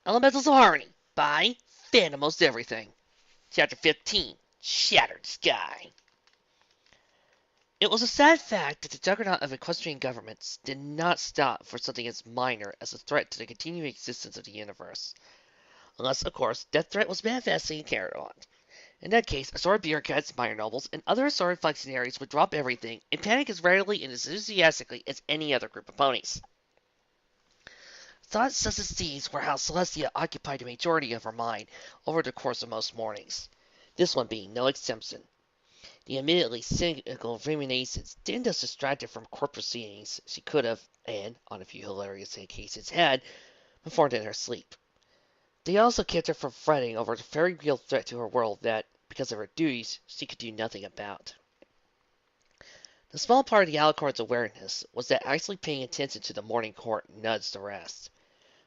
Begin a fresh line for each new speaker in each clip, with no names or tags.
Elementals of Harmony by Phantomos Everything. Chapter 15 Shattered Sky. It was a sad fact that the juggernaut of equestrian governments did not stop for something as minor as a threat to the continuing existence of the universe. Unless, of course, that threat was manifesting and carried on. In that case, assorted bureaucrats, minor nobles, and other assorted functionaries would drop everything and panic as readily and as enthusiastically as any other group of ponies. Thoughts such as these were how Celestia occupied the majority of her mind over the course of most mornings, this one being no exception. The immediately cynical ruminations didn't just distract her from court proceedings she could have, and, on a few hilarious occasions, had, performed in her sleep. They also kept her from fretting over the very real threat to her world that, because of her duties, she could do nothing about. The small part of the Alicorn's awareness was that actually paying attention to the morning court nudged the rest.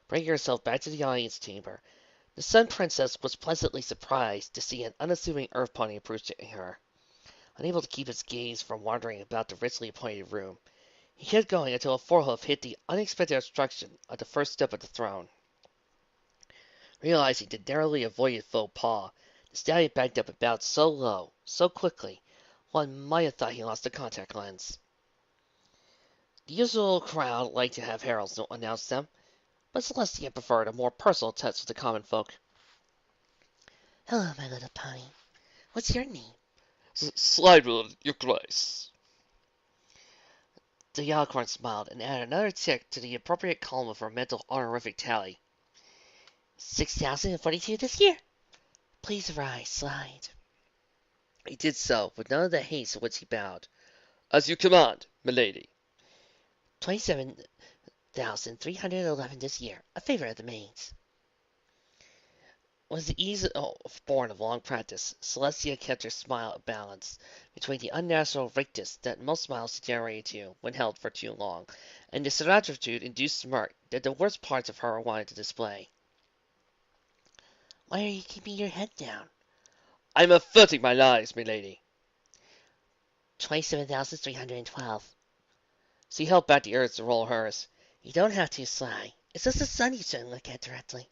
Bringing herself back to the audience chamber, the Sun Princess was pleasantly surprised to see an unassuming Earth pony approaching her. Unable to keep his gaze from wandering about the richly appointed room, he kept going until a forehoof hit the unexpected obstruction at the first step of the throne. Realizing the narrowly avoided faux pas, the stallion backed up and bowed so low, so quickly, one might have thought he lost the contact lens. The usual crowd liked to have heralds announce them, but Celestia preferred a more personal touch with the common folk.
Hello, my little pony. What's your name?
Slide rule, your grace.
The Alicorn smiled and added another tick to the appropriate column of her mental honorific tally.
6,042 this year. Please rise, Slide.
He did so, with none of the haste in which he bowed.
As you command, milady.
27,311 this year. A favor of the maids.
With the ease born of long practice, Celestia kept her smile balanced between the unnatural rictus that most smiles degenerate to when held for too long, and the certitude-induced smirk that the worst parts of her wanted to display.
Why are you keeping your head down?
I'm averting my eyes, milady.
27,312.
She held back the urge to roll hers.
You don't have to, Sly. It's just the sun you shouldn't look at directly.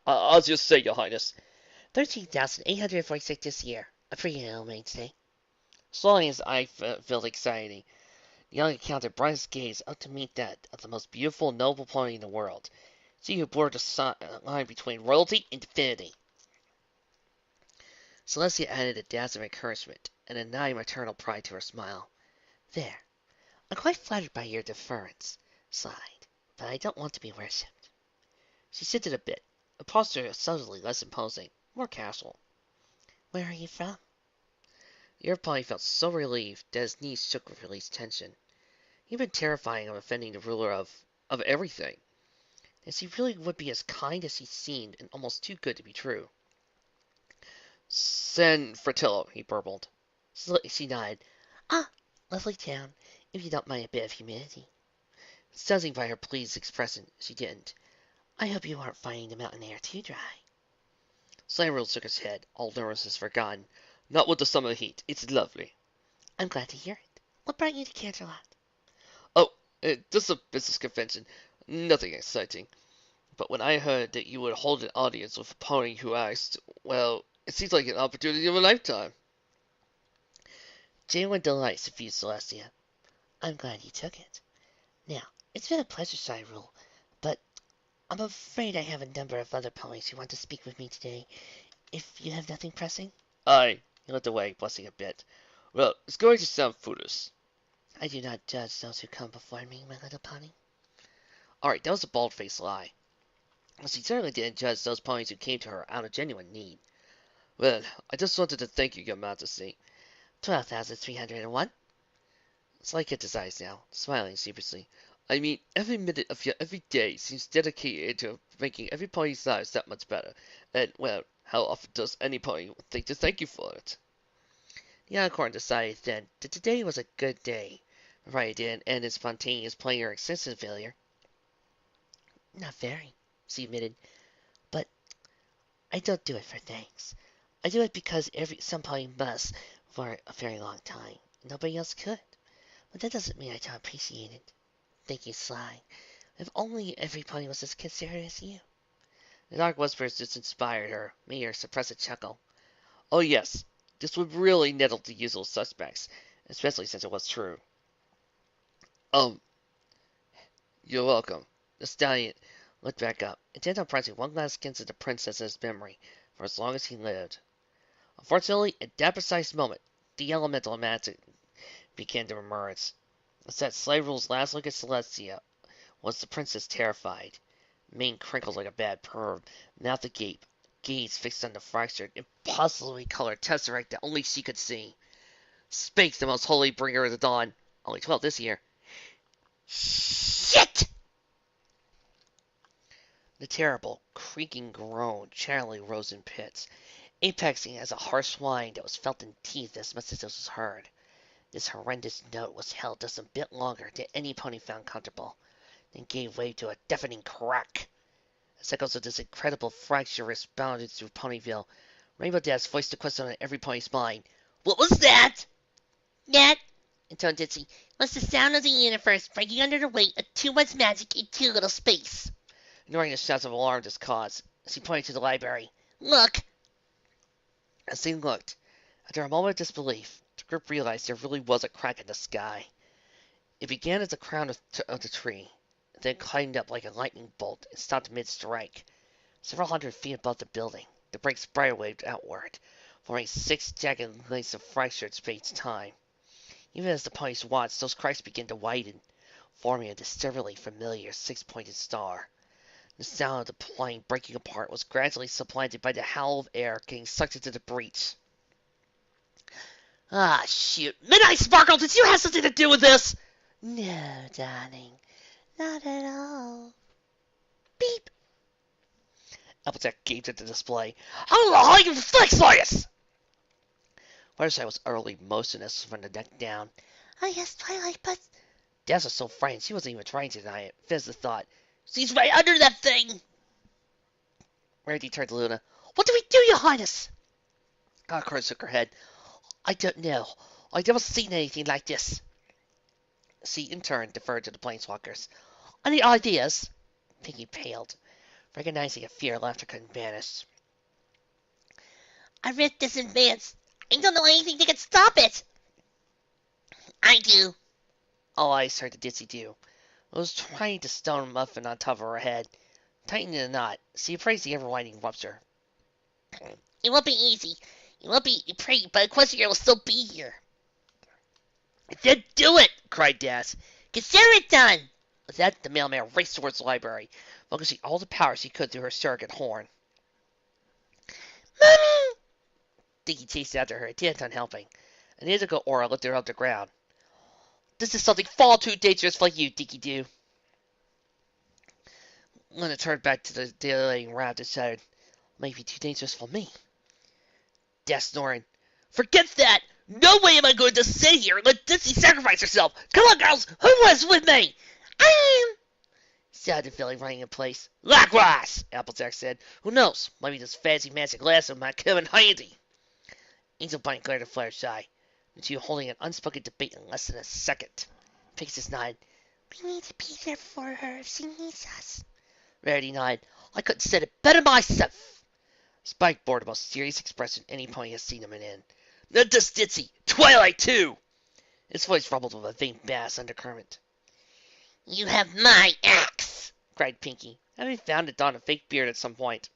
As you say, your highness.
13,846 this year. A pretty little maid's day.
Slowly his eye filled anxiety. The young encountered Brian's gaze up to meet that of the most beautiful and noble pony in the world. She who blurred the line between royalty and divinity. Celestia added a dash of encouragement and a nigh maternal pride to her smile.
There. I'm quite flattered by your deference, Slide, but I don't want to be worshipped.
She shifted a bit, a posture subtly less imposing, more casual.
Where are you from?
The Earth pony felt so relieved that his knees shook with released tension. He'd been terrifying of offending the ruler of everything. And she really would be as kind as he seemed, and almost too good to be true.
San Fratello, he burbled.
She nodded. Ah, lovely town, if you don't mind a bit of humidity.
Judging by her pleased expression, she didn't.
I hope you aren't finding the mountain air too dry.
Slyril shook his head, all nervousness forgotten.
Not with the summer heat. It's lovely.
I'm glad to hear it. What brought you to Canterlot?
Oh, just a business convention. Nothing exciting. But when I heard that you would hold an audience with a pony who asked, well, it seems like an opportunity of a lifetime.
Genuine delight suffused Celestia.
I'm glad you took it. Now, it's been a pleasure, Cyril, but I'm afraid I have a number of other ponies who want to speak with me today. If you have nothing pressing?
Aye.
He looked away, blushing a bit.
Well, it's going to sound foolish.
I do not judge those who come before me, my little pony.
Alright, that was a bald-faced lie. She certainly didn't judge those ponies who came to her out of genuine need.
Well, I just wanted to thank you, Your Majesty.
12,301.
Sly kept his eyes now, smiling sheepishly.
I mean, every minute of your every day seems dedicated to making every pony's lives that much better. And, well, how often does any pony think to thank you for it?
The Alicorn decided then that today was a good day, provided it didn't end in spontaneous plain or extensive failure.
Not very, she admitted, but I don't do it for thanks. I do it because some pony must for a very long time. Nobody else could. But that doesn't mean I don't appreciate it. Thank you, Sly. If only every pony was as considerate as you.
The dark whispers just inspired her, made her suppress a chuckle. Oh yes, this would really nettle the usual suspects, especially since it was true. Um, you're welcome. The stallion looked back up, intent on pressing one last glance at the princess's memory for as long as he lived. Unfortunately, at that precise moment, the elemental magic began to emerge. As that slave rule's last look at Celestia, was the princess terrified? Mane crinkled like a bad perv, mouth agape, gaze fixed on the fractured, impossibly colored tesseract that only she could see. Spake the most holy bringer of the dawn, only 12 this year. Shit! The terrible, creaking groan generally rose in pits, apexing as a harsh whine that was felt in teeth as much as it was heard. This horrendous note was held just a bit longer than any pony found comfortable, then gave way to a deafening crack. As echoes of this incredible fracture resounded through Ponyville, Rainbow Dash voiced the question on every pony's mind. What was that?
That, intoned Ditzy, was the sound of the universe breaking under the weight of too much magic in too little space.
Ignoring the shouts of alarm this caused, she pointed to the library.
Look!
As they looked, after a moment of disbelief, the group realized there really was a crack in the sky. It began at the crown of the tree, then climbed up like a lightning bolt and stopped mid-strike. Several hundred feet above the building, the break spiral waved outward, forming 6 jagged lengths of fractured space-time. Even as the ponies watched, those cracks began to widen, forming a disturbingly familiar 6-pointed star. The sound of the plane breaking apart was gradually supplanted by the howl of air getting sucked into the breach.
Ah, shoot. Midnight Sparkle, did you have something to do with this?
No, darling, not at all.
Beep.
Applejack gaped at the display.
How the hell you flex this?
Fluttershy was utterly motionless from the neck down.
Oh, yes, Twilight, but...
Dash was so frightened she wasn't even trying to deny it. Fizz the thought.
She's right under that thing.
Rarity turned to Luna.
What do we do, Your Highness?
Cockroach shook her head.
I don't know. I've never seen anything like this.
She, in turn, deferred to the planeswalkers.
Any ideas?
Pinky paled, recognizing a fear laughter couldn't banish.
I read this in advance. I don't know anything that can stop it. I do.
All eyes turned to Ditsy Do. It was trying to stone a muffin on top of her head. Tightening the knot, she appraised the ever-widening rupture.
It won't be easy. It won't be pretty, but Equestria will still be here.
Then do it! Cried Dash.
Consider it done!
With that, the mailman raced towards the library, focusing all the power she could through her surrogate horn.
Mommy!
Dinky chased after her, intent on helping. An indigo aura lifted her up the ground. This is something far too dangerous for you, Dinky Doo. Luna turned back to the dilating raft and shouted, "Might be too dangerous for me." Dash snoring.
Forget that! No way am I going to sit here and let Ditsy sacrifice herself! Come on, girls! Who wants with me? I am!
Sounded Philly running in place. Likewise, Applejack said. Who knows? Maybe this fancy magic lasso might come in handy. Angel Bunny glared at Fluttershy, the two holding an unspoken debate in less than a second. Pegasus nodded.
We need to be there for her if she needs us.
Rarity nodded. I couldn't said it better myself. Spike bore the most serious expression any pony has seen him in. Not just Ditsy. Twilight, too. His voice rumbled with a faint bass undercurrent.
You have my axe!
Cried Pinky, having found it on a fake beard at some point.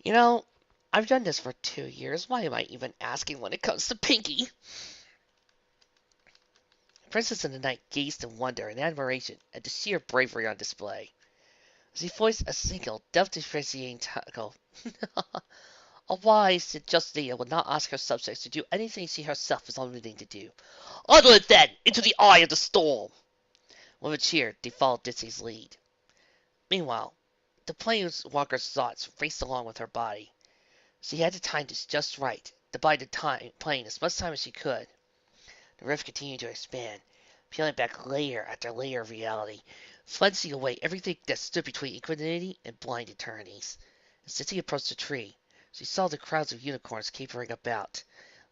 You know, I've done this for 2 years. Why am I even asking when it comes to Pinky? Princess in the Night gazed in wonder and admiration at the sheer bravery on display. As he voiced a single, death-differentiating tackle, a wise and just leader would not ask her subjects to do anything she herself is unwilling to do. Onward then, into the eye of the storm! With a cheer, they followed Ditsy's lead. Meanwhile, the planeswalker's thoughts raced along with her body. She had to time this just right, to buy the plane as much time as she could. The rift continued to expand, peeling back layer after layer of reality, flensing away everything that stood between equanimity and blind eternities. As Ditsy approached the tree, she saw the crowds of unicorns capering about,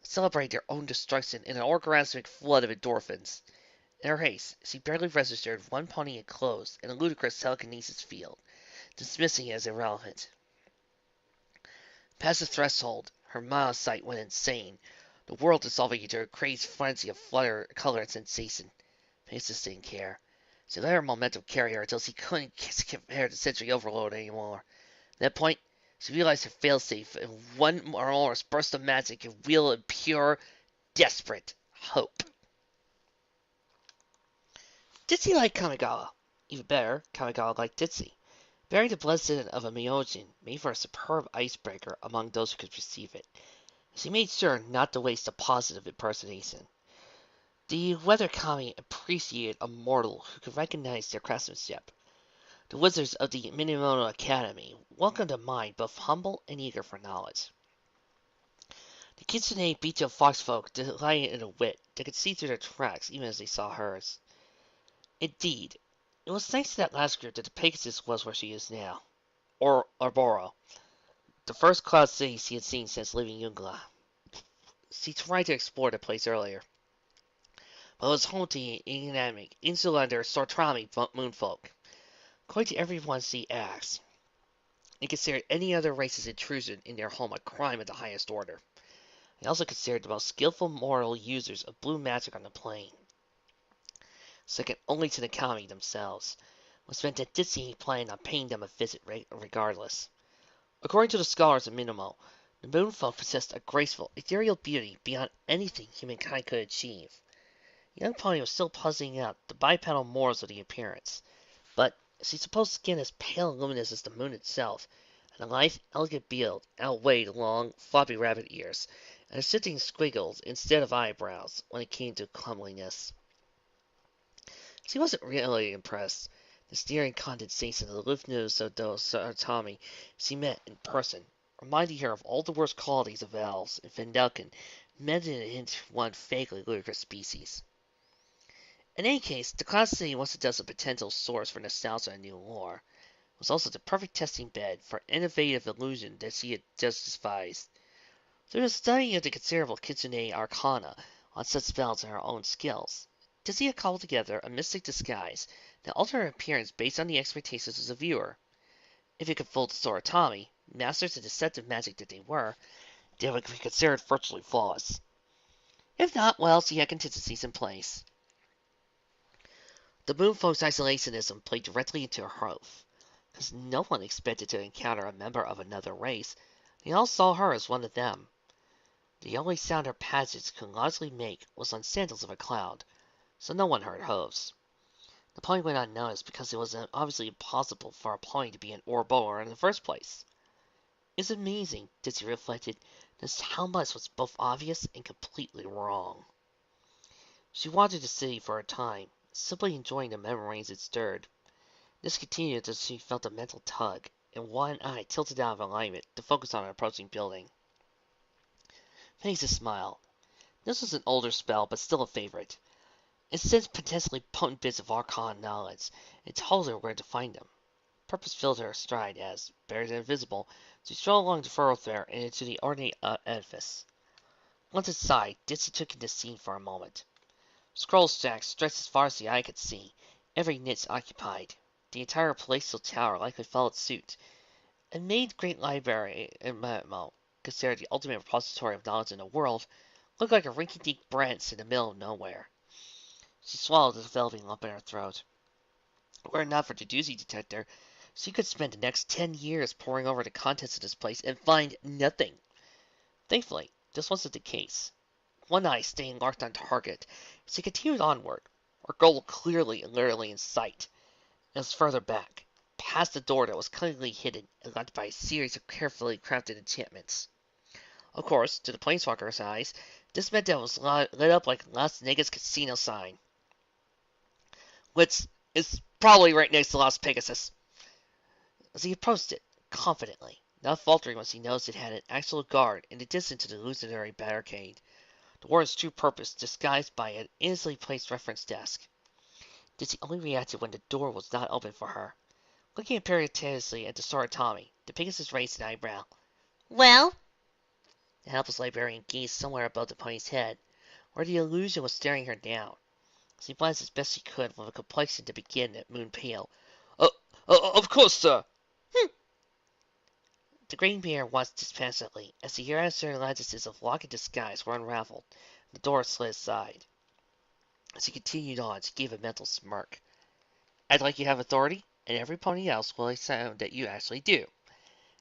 celebrating their own destruction in an orgasmic flood of endorphins. In her haste, she barely registered one pony enclosed in a ludicrous telekinesis field, dismissing it as irrelevant. Past the threshold, her mild sight went insane, the world dissolving into a crazed frenzy of flutter, color, and sensation. Pegasus didn't care. She let her momentum carry her until she couldn't compare to sensory overload anymore. At that point, she realized her failsafe in one more burst of magic and wheel in pure, desperate hope. Ditzy liked Kamigawa. Even better, Kamigawa liked Ditzy. Bearing the blessing of a Myojin made for a superb icebreaker among those who could receive it. She made sure not to waste a positive impersonation. The weather kami appreciated a mortal who could recognize their craftsmanship. The wizards of the Minamoto Academy welcomed a mind both humble and eager for knowledge. The Kitsune Bicho foxfolk delighted in a wit that could see through their tracks even as they saw hers. Indeed, it was thanks to that last group that the Pegasus was where she is now. Or Arboro, the first cloud city she had seen since leaving Yungla. She tried to explore the place earlier, but it was home to the enigmatic, insular Sortrami moonfolk. According to everyone she asked, they considered any other race's intrusion in their home a crime of the highest order. They also considered the most skillful mortal users of blue magic on the plane, second only to the kami themselves, which meant that Ditzy planned on paying them a visit regardless. According to the scholars of Minamo, the moonfolk possessed a graceful, ethereal beauty beyond anything humankind could achieve. Young Pony was still puzzling out the bipedal morals of the appearance, but she's supposed skin as pale and luminous as the moon itself, and a lithe, elegant build outweighed long, floppy rabbit ears, and a sitting squiggles instead of eyebrows when it came to comeliness. She wasn't really impressed. The sneering condensation of the lift nose of Tommy she met in person, reminding her of all the worst qualities of elves and Vendelkin, melded into one vaguely ludicrous species. In any case, the Cloud City wasn't just a potential source for nostalgia and new lore. It was also the perfect testing bed for innovative illusion that she had just despised. Through the study of the considerable Kitsune arcana on such spells and her own skills, Dizzy had cobbled together a mystic disguise that altered her appearance based on the expectations of the viewer. If it could fool the Soratami, masters of deceptive magic that they were, they would be considered virtually flawless. If not, well, she had contingencies in place. The moonfolk's isolationism played directly into her health, because no one expected to encounter a member of another race. They all saw her as one of them. The only sound her passage could logically make was on sandals of a cloud, so no one heard hooves. The pony went unnoticed because it was obviously impossible for a pony to be an Ouroboros in the first place. It's amazing, Dizzy reflected, just how much was both obvious and completely wrong. She wandered the city for a time, simply enjoying the memories it stirred. This continued as she felt a mental tug, and one eye tilted out of alignment to focus on an approaching building. Pegasus smiled. This was an older spell, but still a favorite. It sensed potentially potent bits of arcane knowledge, and told her where to find them. Purpose filled her stride as, buried and invisible, she strolled along the thoroughfare and into the ornate edifice. Once inside, Ditsy took in the scene for a moment. Scroll stacks stretched as far as the eye could see, every niche occupied. The entire palatial tower likely followed suit. A made great library in Matmo, considered the ultimate repository of knowledge in the world, looked like a rinky-dink branch in the middle of nowhere. She swallowed the developing lump in her throat. Were it not for the doozy detector, she could spend the next 10 years poring over the contents of this place and find nothing. Thankfully, this wasn't the case. One eye staying locked on target, she continued onward, her goal clearly and literally in sight. It was further back, past the door that was cunningly hidden and locked by a series of carefully crafted enchantments. Of course, to the planeswalker's eyes, this meant that it was lit up like Las Vegas casino sign, which is probably right next to Las Pegasus. As he approached it, confidently, not faltering once he noticed it had an actual guard in addition to the illusionary barricade, the warden's true purpose disguised by an innocently placed reference desk. Dizzy only reacted when the door was not open for her. Looking imperiously at the Soratami, the Pegasus raised an eyebrow.
Well,
The helpless librarian gazed somewhere above the pony's head, where the illusion was staring her down. She glanced as best she could with a complexion to begin at moon pale.
Of course, sir.
The green bear watched dispassionately as the unnecessary lattices of lock and disguise were unraveled. The door slid aside. As he continued on, she gave a mental smirk. Act like you have authority, and every pony else will assume that you actually do.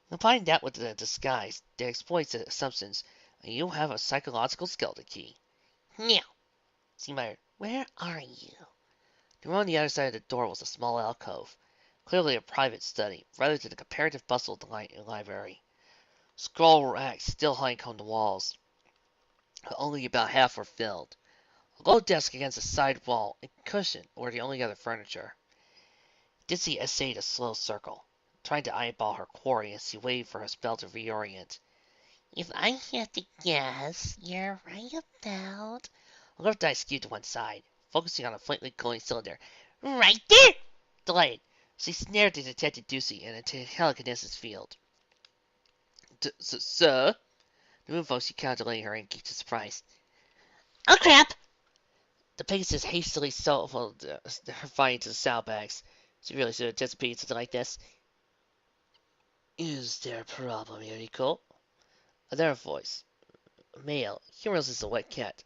Combine that with the disguise that exploits the assumptions, and you'll have a psychological skeleton key.
Now,
She muttered,
where are you?
The room on the other side of the door was a small alcove, clearly a private study, rather than the comparative bustle of the library. Scroll racks still honeycombed the walls, but only about half were filled. A low desk against the side wall and cushion were the only other furniture. Ditsy essayed a slow circle, trying to eyeball her quarry as she waited for her spell to reorient.
If I had to guess, you're right about...
A left eye skewed to one side, focusing on a faintly glowing cylinder.
Right there!
Delayed, she snared to Detective Ducey in a telekinesis field. Sir? The moonfolk she counted delaying her in gaped in surprise.
Oh crap!
The Pegasus hastily shuffled her fight into the saddlebags. She really should have anticipated something like this. Is there a problem, Yuriko? Another voice. Male. Humorless as a wet cat.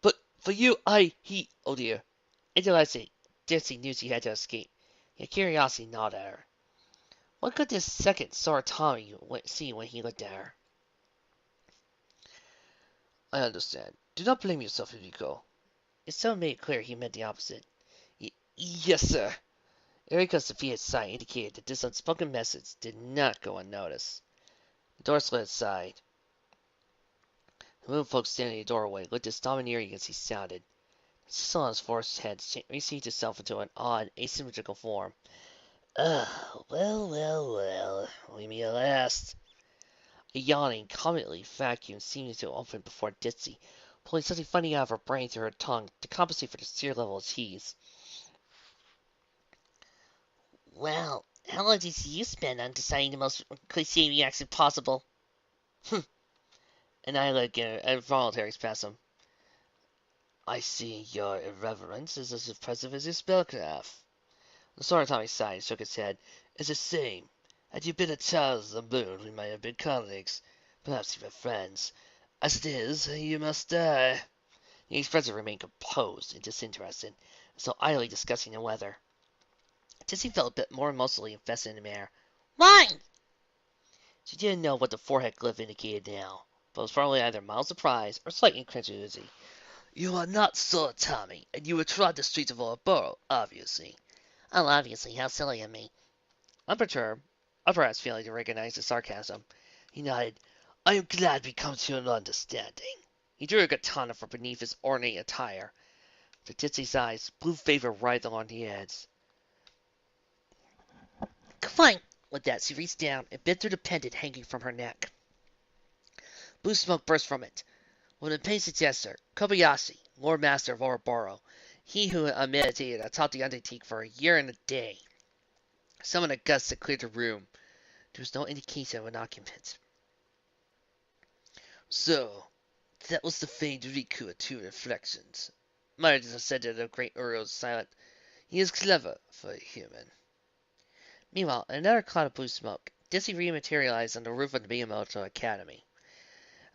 But for you, oh dear. Intellectually, Ditsy knew she had to escape. Yet curiosity gnawed at her. What could this second sore Tommy see when he looked at her? I understand. Do not blame yourself, Yuriko. His tone made it clear he meant the opposite. Yes, sir. Erika's defeated sigh indicated that this unspoken message did not go unnoticed. The door slid aside. The moonfolk standing in the doorway looked as domineering as he sounded. The sizzle on his forehead received itself into an odd, asymmetrical form. Well, we meet at last. A yawning, comically vacuum seemed to open before Ditsy, pulling something funny out of her brain through her tongue to compensate for the sheer level of tease.
Well, how long did you spend on deciding the most cliche reaction possible?
And I let an involuntary spasm. I see your irreverence is as impressive as your spellcraft. The Sword Tommy sighed and shook his head. It's the same. Had you been a child of the moon, we might have been colleagues, perhaps even friends. As it is, you must die. The expressor remained composed and disinterested, as though idly discussing the weather. Dizzy felt a bit more emotionally invested in the matter.
Why?
She didn't know what the forehead glyph indicated now, but was probably either mild surprise or slight incredulity. You are not Sword Tommy, and you would trod the streets of our borough, obviously.
Oh, obviously, how silly of me.
Unperturbed, perhaps failing to recognize the sarcasm, he nodded. I am glad we come to an understanding. He drew a katana from beneath his ornate attire. To Ditsy's eyes, blue favor writhed along the edge.
Come on.
With that, she reached down and bit through the pendant hanging from her neck. Blue smoke burst from it. With an impatient gesture, Kobayashi, Lord Master of Ouroboros, he who meditated atop the undertake for a year and a day, summoned a gust that cleared the room. There was no indication of an occupant. So, that was the famed Riku at two reflections. Myers said that the great Uro was silent. He is clever for a human. Meanwhile, in another cloud of blue smoke, Dizzy rematerialized on the roof of the Miyamoto Academy.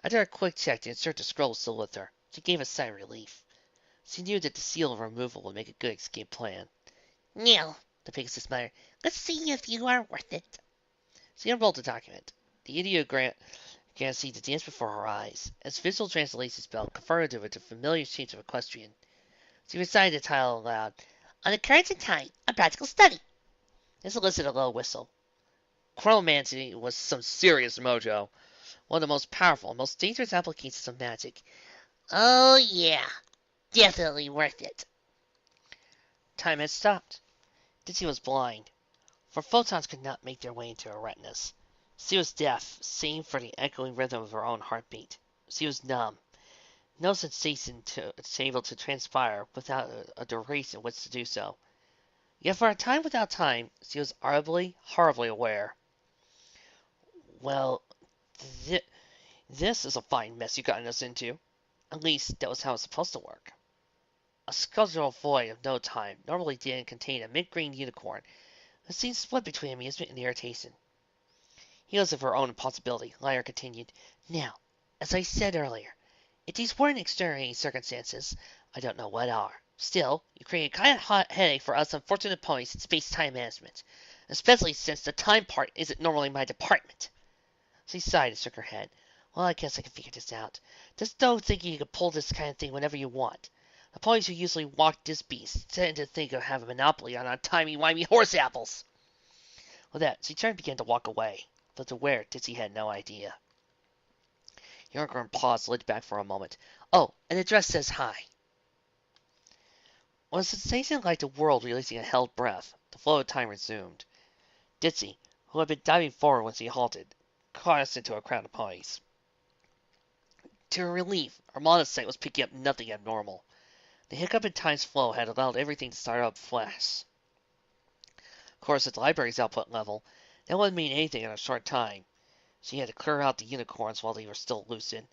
After a quick check to insert the scroll still with her, she gave a sigh of relief. She knew that the seal removal would make a good escape plan.
Now, the Pegasus muttered, let's see if you are worth it.
She unrolled the document. The ideogram seemed to dance before her eyes, as visual translation spell converted her into familiar shapes of Equestrian. She recited the title aloud.
On the currents of time, a practical study.
This elicited a low whistle. Chronomancy was some serious mojo. One of the most powerful and most dangerous applications of magic.
Oh, yeah. Definitely worth it.
Time had stopped. Ditsy was blind, for photons could not make their way into her retinas. She was deaf, save for the echoing rhythm of her own heartbeat. She was numb. No sensation able to transpire without a duration in which to do so. Yet for a time without time, she was horribly aware. Well, this is a fine mess you've gotten us into. At least, that was how it's supposed to work. A sculptural void of no time normally didn't contain a mint-green unicorn. It seemed split between amusement and irritation.
Healers of her own impossibility, Lyra continued. Now, as I said earlier, if these weren't extraordinary circumstances, I don't know what are. Still, you create a kind of hot headache for us unfortunate ponies in space-time management, especially since the time part isn't normally my department. She sighed and shook her head. Well, I guess I can figure this out. Just don't think you can pull this kind of thing whenever you want. The ponies who usually walk this beast tend to think of having a monopoly on our timey-wimey horse apples. With that, she turned and began to walk away, but to where Ditsy had no idea. Unicorn paused, looked back for a moment. Oh, and the dress says hi. With a sensation like the world releasing a held breath, the flow of time resumed. Ditsy, who had been diving forward when she halted, caught us into a crowd of ponies. To her relief, Armanda's sight was picking up nothing abnormal. The hiccup in time's flow had allowed everything to start up flash. Of course, at the library's output level, that wouldn't mean anything in a short time. She had to clear out the unicorns while they were still lucid.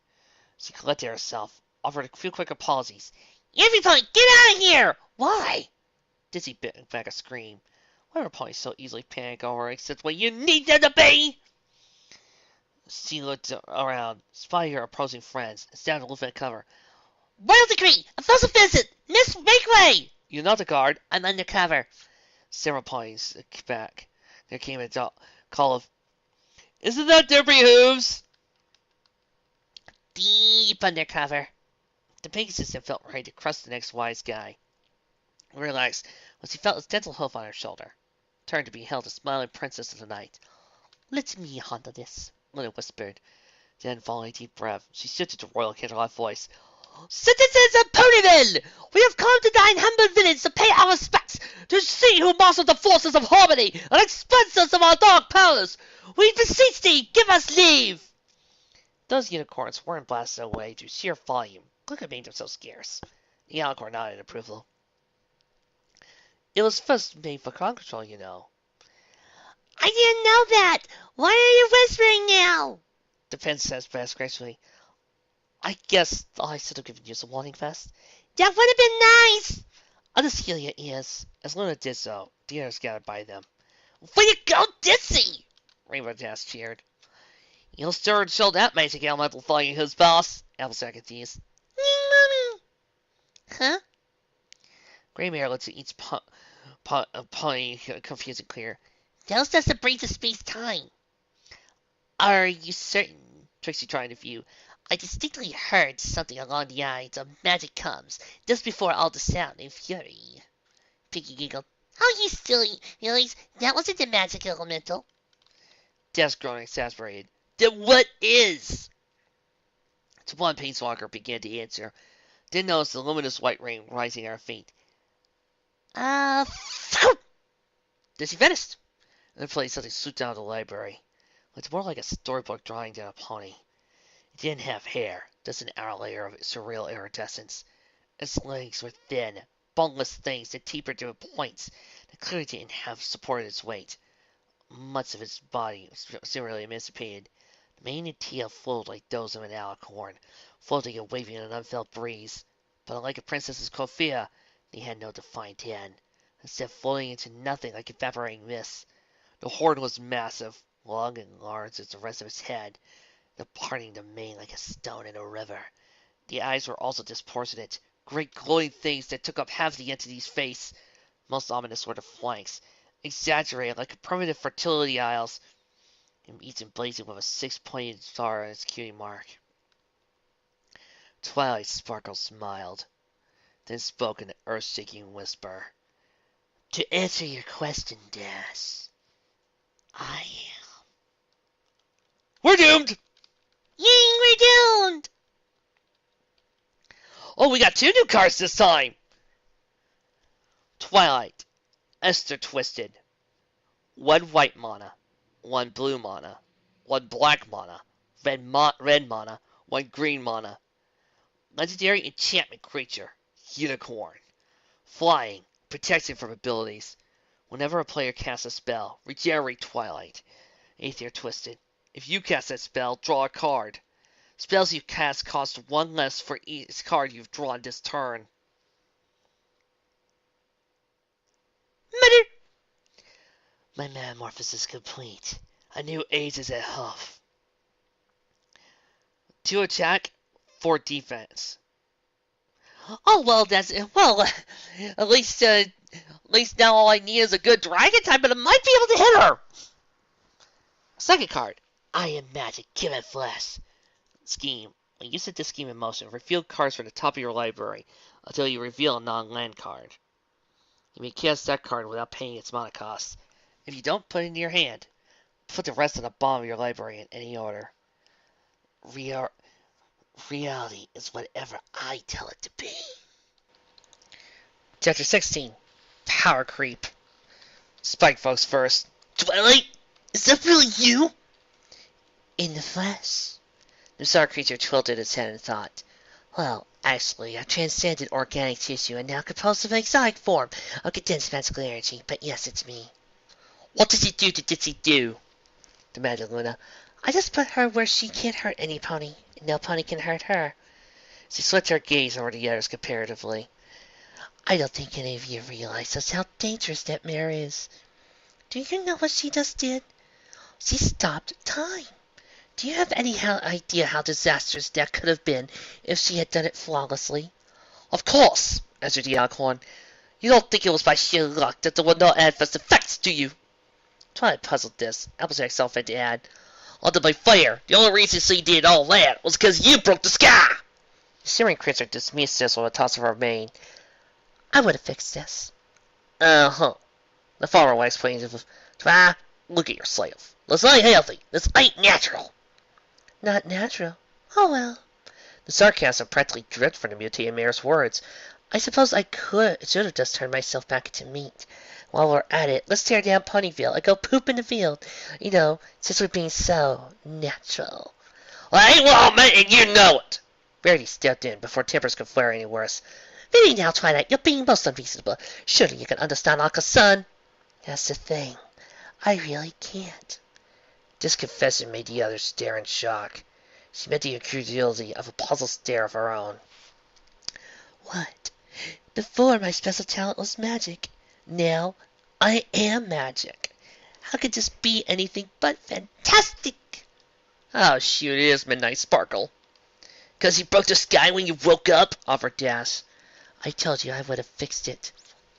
She collected herself, offered a few quick apologies.
Everybody, get out of here!
Why? Dizzy bit back a scream. Why were ponies so easily panic over except when you need them to be? She looked around, spied her opposing friends, and stabbed a look at cover.
Royal decree! A first visit! Miss Make way!
You're not the guard.
I'm undercover.
Several ponies back. There came a call of, Isn't that Derby Hooves?
Deep undercover.
The pink assistant felt ready to crush the next wise guy. Relaxed when she felt his gentle hoof on her shoulder. Turned to beheld the smiling princess of the night.
Let me handle this,
Luna whispered. Then, following a deep breath, she shifted to Royal Canterlot voice.
Citizens of Ponyville! We have come to dine humble village to pay our respects, to see who marshals the forces of harmony and expands us of our dark powers. We beseech thee, give us leave!
Those unicorns weren't blasted away through sheer volume. Look at made them so scarce. The unicorn nodded approval. It was first made for crowd control, you know.
I didn't know that! Why are you whispering now?
The princess asked gracefully. I guess I should have given you some warning first.
That would have been nice!
I'll just heal your ears. As Luna did so, the others gathered by them.
Way to go, Ditsy!
Rainbow Dash cheered. You'll stir and show that magic elemental flying his boss, Applesack teased.
Mommy! Huh?
Greymare looked at each pony confused and clear.
Those just the breeze of space-time.
Are you certain? Trixie tried to view.
I distinctly heard something along the lines of magic comes just before all the sound and fury. Piggy giggled. Oh, you silly, Lilies. That wasn't the magic elemental.
Death groaned exasperated. Then what is? To one Planeswalker began to answer. Then noticed the luminous white rain rising at her feet. Then she finished. And then played something swooped down to the library. It's more like a storybook drawing down a pony. It didn't have hair, just an outer layer of surreal iridescence. Its legs were thin, boneless things that tapered to points that clearly didn't have supported its weight. Much of its body was similarly emancipated. The mane and tail flowed like those of an alicorn, floating and waving in an unfelt breeze. But unlike a princess's coiffure, they had no defined end, instead floating into nothing like evaporating mist. The horn was massive, long and large as the rest of its head, departing the mane like a stone in a river. The eyes were also disproportionate, great glowing things that took up half the entity's face. Most ominous were the flanks, exaggerated like primitive fertility isles, and each emblazoned with a six-pointed star on its cutie mark. Twilight Sparkle smiled, then spoke in an earth-shaking whisper. To answer your question, Dash, I am. We're doomed!
Yay, we're doomed!
Oh, we got two new cards this time! Twilight, Esther Twisted. One white mana, one blue mana, one black mana, red mana, one green mana. Legendary enchantment creature, Unicorn. Flying, protection from abilities. Whenever a player casts a spell, regenerate Twilight. Aether Twisted. If you cast that spell, draw a card. Spells you cast cost one less for each card you've drawn this turn.
Mother!
My metamorphosis is complete.
A new age is at Huff. 2 attack, 4 defense.
Oh well, that's well. At least now all I need is a good dragon type, but I might be able to hit her.
Second card.
I am magic. Give it flesh.
Scheme. When you set this scheme in motion, reveal cards from the top of your library until you reveal a non-land card. You may cast that card without paying its mana cost. If you don't put it into your hand, put the rest on the bottom of your library in any order.
Reality is whatever I tell it to be.
Chapter 16. Power Creep. Spike folks first.
Twilight, is that really you?
In the flesh.
The bizarre creature tilted its head in thought.
Well, actually, I've transcended organic tissue and now composed of an exotic form of condensed magical energy. But yes, it's me.
What does he do to Ditsy do?
Demanded Luna. I just put her where she can't hurt any pony, and no pony can hurt her.
She swept her gaze over the others comparatively.
I don't think any of you realize just how dangerous that mare is. Do you know what she just did? She stopped time. Do you have any idea how disastrous that could have been if she had done it flawlessly?
Of course, answered the unicorn. You don't think it was by sheer luck that there were no adverse effects, do you?
Twilight puzzled this. Applejack self had to add.
Under my fire, the only reason she did all that was because you broke the sky!
The shimmering creature dismissed this with a toss of her mane.
I would have fixed this.
Uh-huh. The farmer waxed plaintive.
Try, look at yourself. This ain't healthy. This ain't natural.
Not natural. Oh well.
The sarcasm practically dripped from the mutated mare's words.
I suppose I should have just turned myself back into meat. While we're at it, let's tear down Ponyville and go poop in the field. You know, since we're being so natural.
Well, I ain't what I meant, and you know it.
Rarity stepped in before tempers could flare any worse.
Really now, Twilight, you're being most unreasonable. Surely you can understand Uncle Son. That's the thing. I really can't.
This confession made the others stare in shock. She met the incredulity of a puzzled stare of her own.
What? Before my special talent was magic. Now I am magic. How could this be anything but fantastic?
Oh, shoot, it is Midnight Sparkle. 'Cause you broke the sky when you woke up, offered Dash.
I told you I would have fixed it.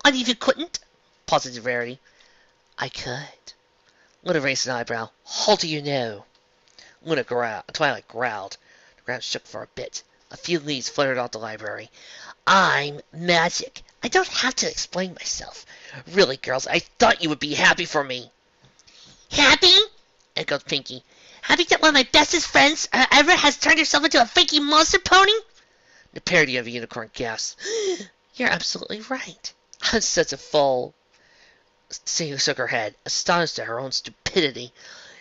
And if you couldn't?
Positive Rarity.
I could.
Luna raised an eyebrow. How do you know? Twilight growled. The ground shook for a bit. A few leaves fluttered out the library.
I'm magic. I don't have to explain myself.
Really, girls, I thought you would be happy for me.
Happy? Echoed Pinky. Happy that one of my bestest friends ever has turned herself into a freaky monster pony?
The parody of a unicorn gasped.
You're absolutely right.
I'm such a fool. She shook her head, astonished at her own stupidity.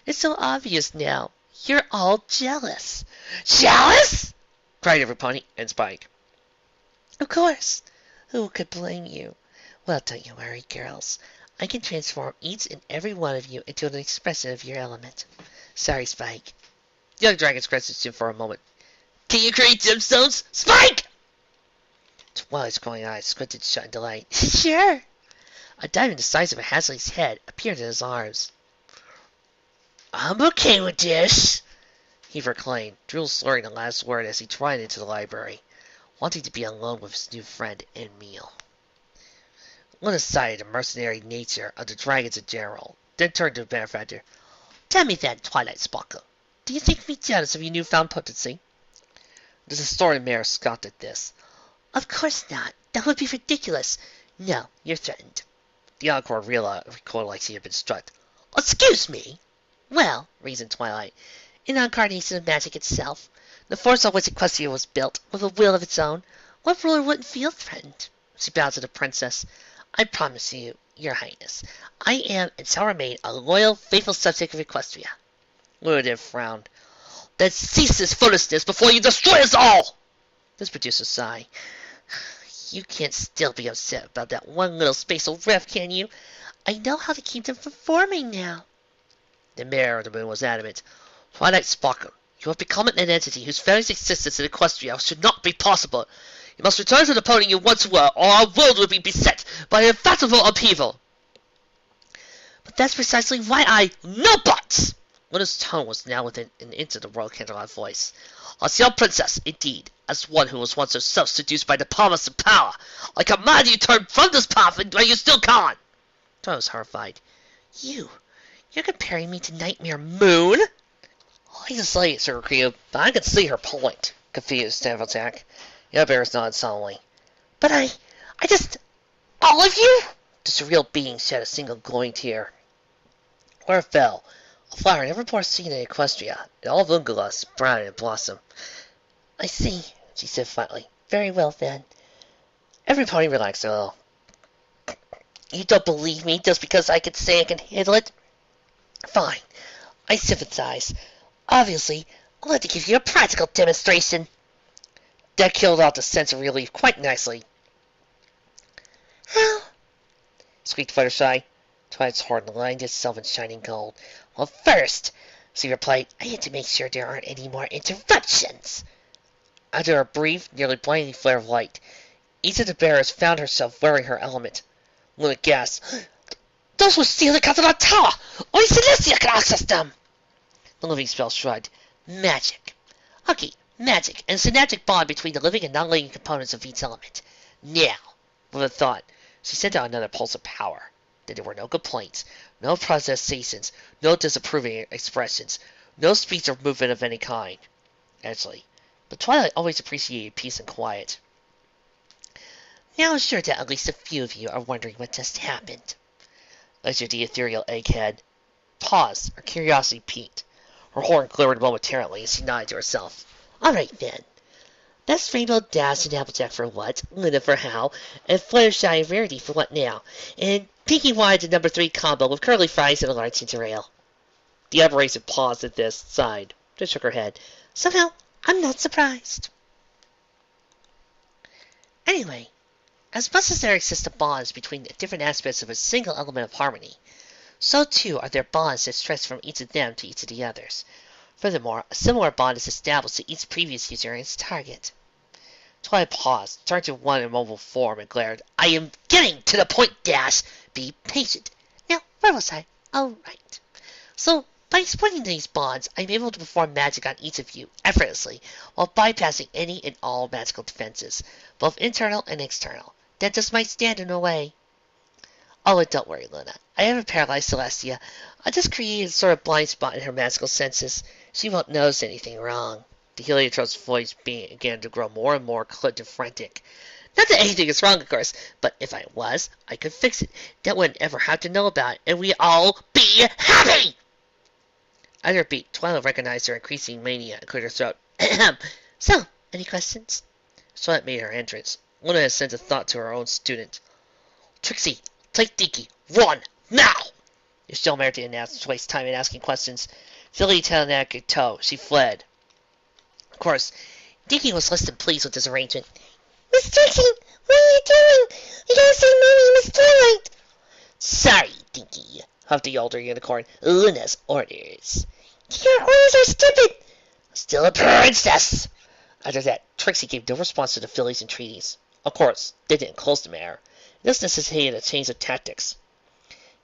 It's so obvious now. You're all jealous.
Jealous?
Cried every pony and Spike.
Of course. Who could blame you? Well, don't you worry, girls. I can transform each and every one of you into an expression of your element. Sorry, Spike.
The young dragon scratched its chin for a moment.
Can you create gemstones? Spike!
Twilight's glowing eyes squinted shut in delight.
Sure.
A diamond the size of a Hasley's head appeared in his arms.
I'm okay with this,
he proclaimed, drool slurring the last word as he trotted into the library, wanting to be alone with his new friend and meal. Luna sighed at the mercenary nature of the dragons in general, then turned to the benefactor.
Tell me then, Twilight Sparkle, do you think me jealous of your newfound potency?
The distorted mare scoffed at this.
Of course not. That would be ridiculous. No, you're threatened.
The encore recoiled like she had been struck.
Excuse me. Well, reasoned Twilight, an incarnation of magic itself, the force on which Equestria was built, with a will of its own, what ruler wouldn't feel threatened? She bowed to the princess. I promise you, your highness, I am and shall remain a loyal, faithful subject of Equestria.
Luna then frowned.
Then cease this foolishness before you destroy us all!
This produced a sigh.
You can't still be upset about that one little spatial rift, can you? I know how to keep them from forming now.
The mayor of the moon was adamant. Twilight Sparkle, you have become an entity whose very existence in Equestria should not be possible. You must return to the pony you once were, or our world will be beset by a fatal upheaval.
But that's precisely why I...
No buts! Luna's tone was now within an inch of the royal Canterlot voice. A young princess, indeed, as one who was once herself seduced by the promise of power. I command you turn from this path while you still can. Tony was horrified. You're comparing me to Nightmare Moon?
I can say it, Sir Cube, but I can see her point, confused Applejack. The other bears nodded solemnly.
But I just... all of you?
The surreal being shed a single glowing tear. Where it fell, a flower never before seen in Equestria, and all of Ungala sprouted and blossomed.
I see,
she said flatly.
Very well, then.
Every pony relaxed a little.
You don't believe me just because I can say I can handle it? Fine. I sympathize. Obviously, I'll have to give you a practical demonstration.
That killed off the sense of relief quite nicely.
How?
Squeaked Fluttershy. Twilight's horn lined itself in shining gold.
Well, first, she replied, I had to make sure there aren't any more interruptions.
After a brief, nearly blinding flare of light, each of the bearers found herself wearing her element. Luna gasped.
Those will steal the Cathedral Tower! Only Celestia can access them!
The living spell shrugged.
Magic. Okay, magic, and synaptic bond between the living and non-living components of each element. Now,
with a thought, she sent out another pulse of power. Then there were no complaints, no protestations, no disapproving expressions, no speech or movement of any kind. Actually, but Twilight always appreciated peace and quiet.
Now I'm sure that at least a few of you are wondering what just happened.
Ledger the ethereal egghead paused, her curiosity piqued. Her horn glimmered momentarily as she nodded to herself.
All right, then. That's Rainbow Dash and Applejack for what, Luna for how, and Fluttershy and Rarity for what now, and Pinkie wanted the number 3 combo with curly fries and a large ginger ale.
The aberration paused at this, sighed, then shook her head.
Somehow, I'm not surprised. Anyway, as much as there exist bonds between the different aspects of a single element of harmony, so too are there bonds that stretch from each of them to each of the others. Furthermore, a similar bond is established to each previous user and its target.
Twilight paused, turned to one immobile form, and glared.
I am getting to the point, Dash. Be patient. Now, where was I? Oh, right. So, by exploiting these bonds, I am able to perform magic on each of you effortlessly, while bypassing any and all magical defenses, both internal and external. That just might stand in the way. Oh, and don't worry, Luna. I haven't paralyzed Celestia. I just created a sort of blind spot in her magical senses. She won't notice anything wrong.
The heliotrop's voice began to grow more and more clipped and frantic.
Not that anything is wrong, of course, but if I was, I could fix it. That wouldn't ever have to know about it, and we'd all be happy!
At her beat, Twilight recognized her increasing mania and cleared her throat.
Ahem. So, any questions?
Twilight made her entrance. Luna had sent a thought to her own student.
Trixie, take Dinky. Run! Now!
The shellmare didn't waste time in asking questions. Philly telling that could toe. She fled.
Of course, Dinky was less than pleased with this arrangement.
Miss Trixie, what are you doing? You gotta say Mommy, Miss Twilight.
Sorry, Dinky, huffed the older unicorn. Luna's orders.
Your orders are stupid.
Still a princess. After that, Trixie gave no response to the filly's entreaties.
Of course, they didn't close the mare. This necessitated a change of tactics.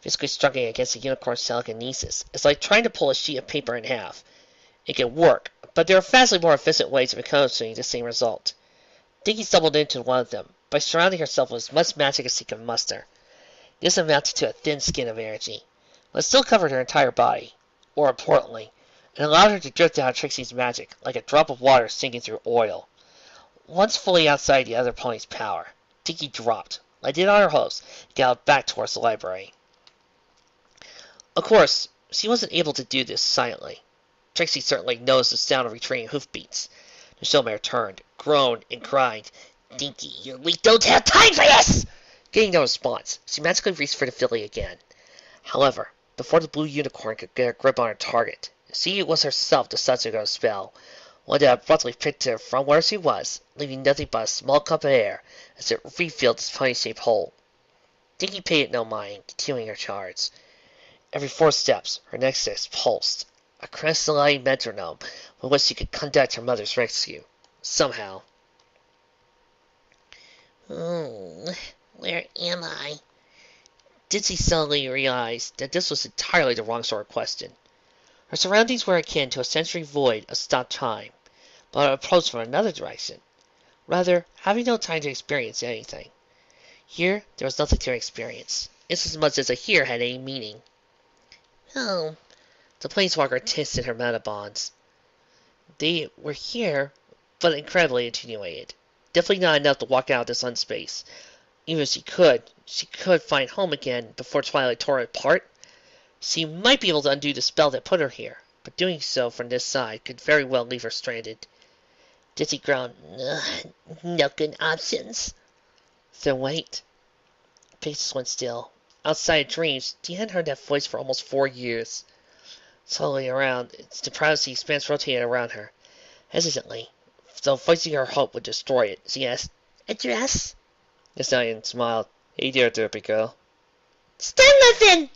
Physically struggling against the unicorn's telekinesis is like trying to pull a sheet of paper in half. It can work, but there are vastly more efficient ways of accomplishing the same result. Dinky stumbled into one of them by surrounding herself with as much magic as she could muster. This amounted to a thin skin of energy, but still covered her entire body, or importantly, it allowed her to drift out of Trixie's magic like a drop of water sinking through oil. Once fully outside the other pony's power, Dinky dropped, lighted on her host, and galloped back towards the library. Of course, she wasn't able to do this silently. Trixie certainly noticed the sound of retreating hoofbeats. The showmare turned, groaned, and cried,
Dinky, we don't have time for this!
Getting no response, she magically reached for the filly again. However, before the blue unicorn could get a grip on her target, she was herself the subject of a spell, one that abruptly picked her from where she was, leaving nothing but a small cup of air as it refilled its pony-shaped hole. Dinky paid it no mind, continuing her charge. Every 4 steps, her next step pulsed, a crystalline metronome with which she could conduct her mother's rescue. Somehow.
Where am I?
Did she suddenly realize that this was entirely the wrong sort of question?
Her surroundings were akin to a sensory void of stopped time, but approached from another direction, rather having no time to experience anything. Here there was nothing to experience, inasmuch as a here had any meaning. Oh, the planeswalker twisted her meta bonds. They were here, but incredibly attenuated. Definitely not enough to walk out of this unspace. Even if she could find home again before Twilight tore it apart. She might be able to undo the spell that put her here, but doing so from this side could very well leave her stranded. Dizzy groaned, no good options. Then wait. Faces went still. Outside dreams, she hadn't heard that voice for almost 4 years. Slowly around, the privacy expanse rotated around her. Hesitantly, though voicing her hope would destroy it, she asked, Address? The stallion smiled. Hey there, derpy girl.
Stem muffin!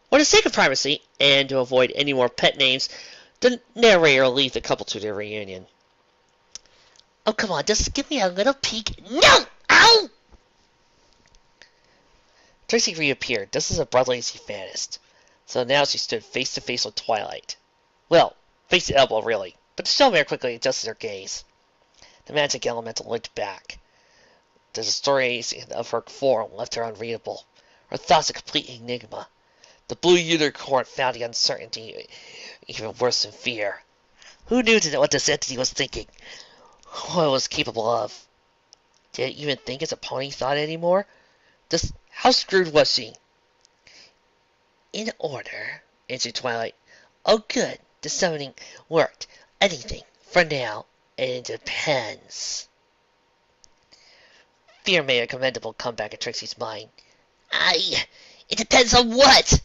For the sake of privacy, and to avoid any more pet names, the narrator will leave the couple to their reunion.
Oh, come on, just give me a little peek. No! Ow!
Tracy reappeared just as abruptly as he vanished. So now she stood face to face with Twilight. Well, face to elbow, really, but the Shellmare quickly adjusted her gaze. The magic elemental looked back. The stories of her form left her unreadable, her thoughts a complete enigma. The blue unicorn found the uncertainty even worse than fear. Who knew what this entity was thinking? What it was capable of? Did it even think as a pony thought anymore? Just how screwed was she? In order, answered Twilight. Oh, good. The summoning worked. Anything, for now, and it depends. Fear made a commendable comeback in Trixie's mind.
It depends on what?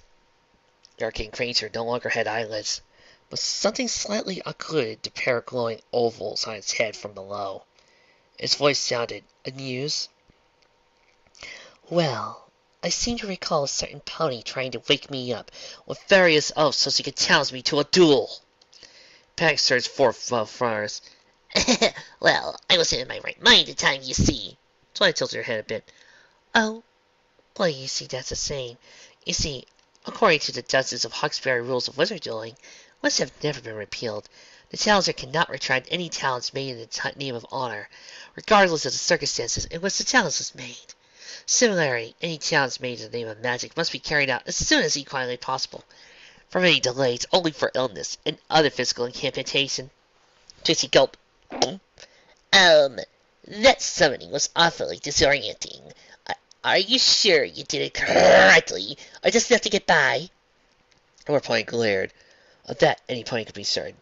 The arcane creature no longer had eyelids, but something slightly occluded the pair of glowing ovals on its head from below. Its voice sounded amused. Well, I seem to recall a certain pony trying to wake me up with various oaths so she could challenge me to a duel. Panic surged forth from us.
Well, I wasn't in my right mind at the time, you see.
Twilight tilted her head a bit.
Oh,
Well, you see, that's the same. You see, according to the dozens of Hawksbury rules of wizard dueling, which have never been repealed, the challenger cannot retract any talents made in the name of honor, regardless of the circumstances in which the challenge was made. Similarly, any challenge made in the name of magic must be carried out as soon as equally possible. From any delays only for illness and other physical incapacitation. Trixie gulped.
That summoning was awfully disorienting. Are you sure you did it correctly, or just enough to get by?
Our pony glared. Of that, any pony could be certain.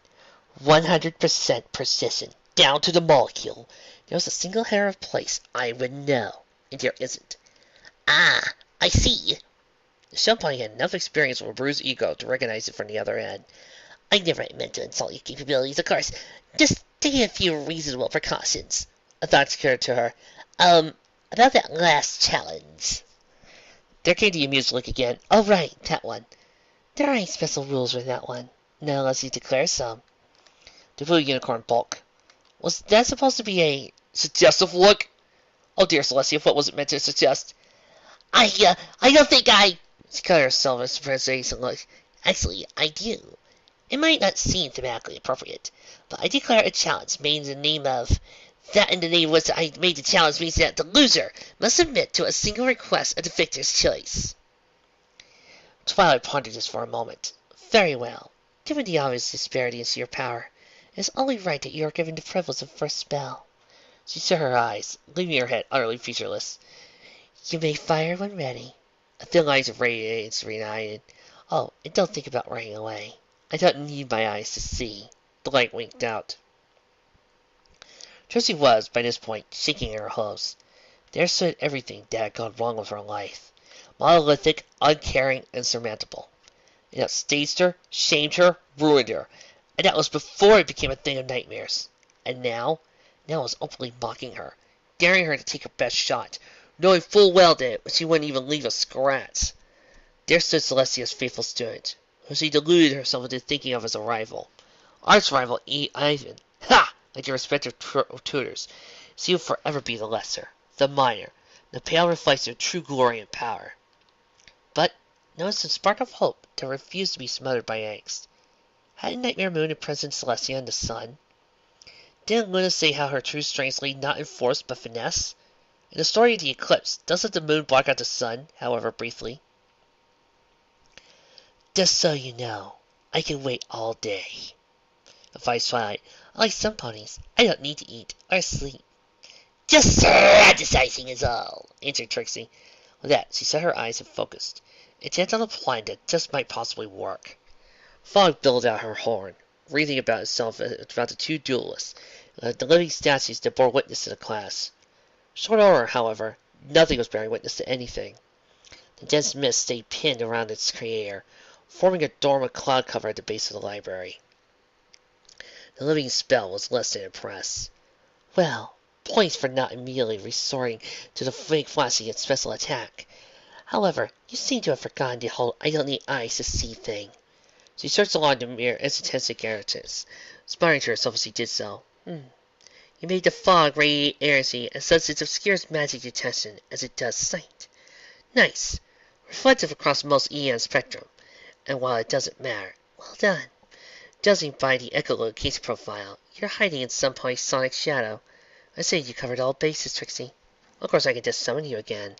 100% precision, down to the molecule. There was a single hair of place I would know, and there isn't.
Ah, I see.
The shell pony had enough experience with a bruised ego to recognize it from the other end.
I never meant to insult your capabilities, of course. Just taking a few reasonable precautions.
A thought occurred to her.
About that last challenge.
There came the amused look again. Oh, right, that one. There ain't special rules with that one. Not unless you declare some. The blue unicorn bulked. Was that supposed to be a suggestive look? Oh, dear Celestia, what was it meant to suggest?
I don't think
She cut herself as surprised and look.
Actually, I do. It might not seem thematically appropriate, but I declare a challenge made in the name of... That in the name which I made the challenge means that the loser must submit to a single request of the victor's choice.
Twilight pondered this for a moment. Very well. Given the obvious disparities in your power, it is only right that you are given the privilege of first spell. She shut her eyes, leaving her head utterly featureless. You may fire when ready. A thin line of radiance reunited. Oh, and don't think about running away. I don't need my eyes to see. The light winked out. Trixie was, by this point, shaking in her hooves. There stood everything that had gone wrong with her life. Monolithic, uncaring, insurmountable. It had staged her, shamed her, ruined her. And that was before it became a thing of nightmares. And now it was openly mocking her, daring her to take her best shot, knowing full well that she wouldn't even leave a scratch. There stood Celestia's faithful student, whom she deluded herself into thinking of as a rival. Arch-rival Ivan. Ha! Like their respective tutors, she would forever be the lesser, the minor, the pale reflection of true glory and power. But there was a spark of hope that refused to be smothered by angst.
Hadn't Nightmare Moon imprisoned Celestia in the sun? Didn't Luna say how her true strength lay not in force but finesse? In the story of the eclipse, doesn't the moon block out the sun, however briefly? Just so you know, I can wait all day, advised Twilight. Unlike some ponies, I don't need to eat or sleep. Just strategizing is all, answered Trixie. With that, she set her eyes and focused, intent on a plan that just might possibly work. Fog billowed out her horn, wreathing about itself about the two duelists, the living statues that bore witness to the class. Short order, however, nothing was bearing witness to anything. The dense mist stayed pinned around its creator, forming a dormant cloud cover at the base of the library. The living spell was less than impressed. Well, points for not immediately resorting to the fake flashing and special attack. However, you seem to have forgotten the whole I don't need eyes to see thing. She searched along the mere intensity characters, smiling to herself as she did so. You made the fog radiate energy, and since it obscures magic detection as it does sight. Nice. Reflective across most EM spectrum. And while it doesn't matter, well done. Judging by the echolocation profile, you're hiding in some sonic shadow. I say you covered all bases, Trixie. Of course I can just summon you again.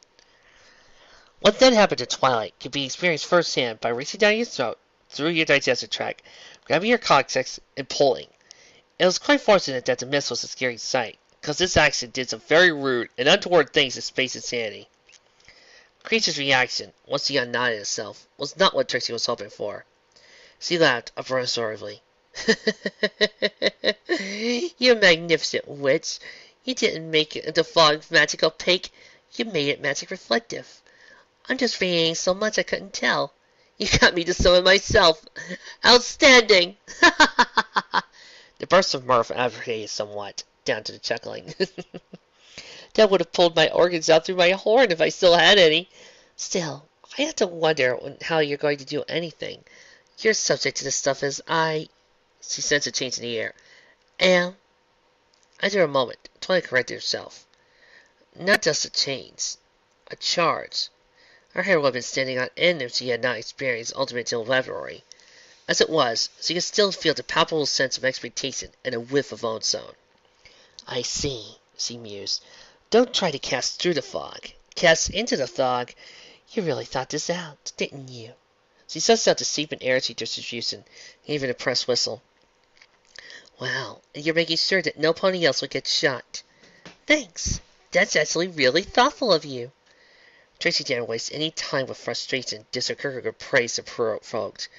What then happened to Twilight could be experienced firsthand by reaching down your throat, through your digestive tract, grabbing your coccyx, and pulling. It was quite fortunate that the mist was a scary sight, because this action did some very rude and untoward things to space insanity. Creature's reaction, once the unknotted itself, was not what Trixie was hoping for. She laughed uproariously. You magnificent witch! You didn't make the fog magic opaque, you made it magic reflective. I'm just radiating so much I couldn't tell. You got me to summon myself. Outstanding! The burst of mirth aggravated somewhat, down to the chuckling. That would have pulled my organs out through my horn if I still had any. Still, I have to wonder how you're going to do anything. You're subject to this stuff as I... She sensed a change in the air. Am? After a moment, Twilight corrected herself. Not just a change. A charge. Her hair would have been standing on end if she had not experienced ultimate telepathology. As it was, she could still feel the palpable sense of expectation and a whiff of ozone. I see, she mused. Don't try to cast through the fog. Cast into the fog. You really thought this out, didn't you? She sussed out the seep and energy distribution, gave an impressed whistle. Wow, and you're making sure that no pony else will get shot. Thanks. That's actually really thoughtful of you. Trixie didn't waste any time with frustration disregarding praise and provoked.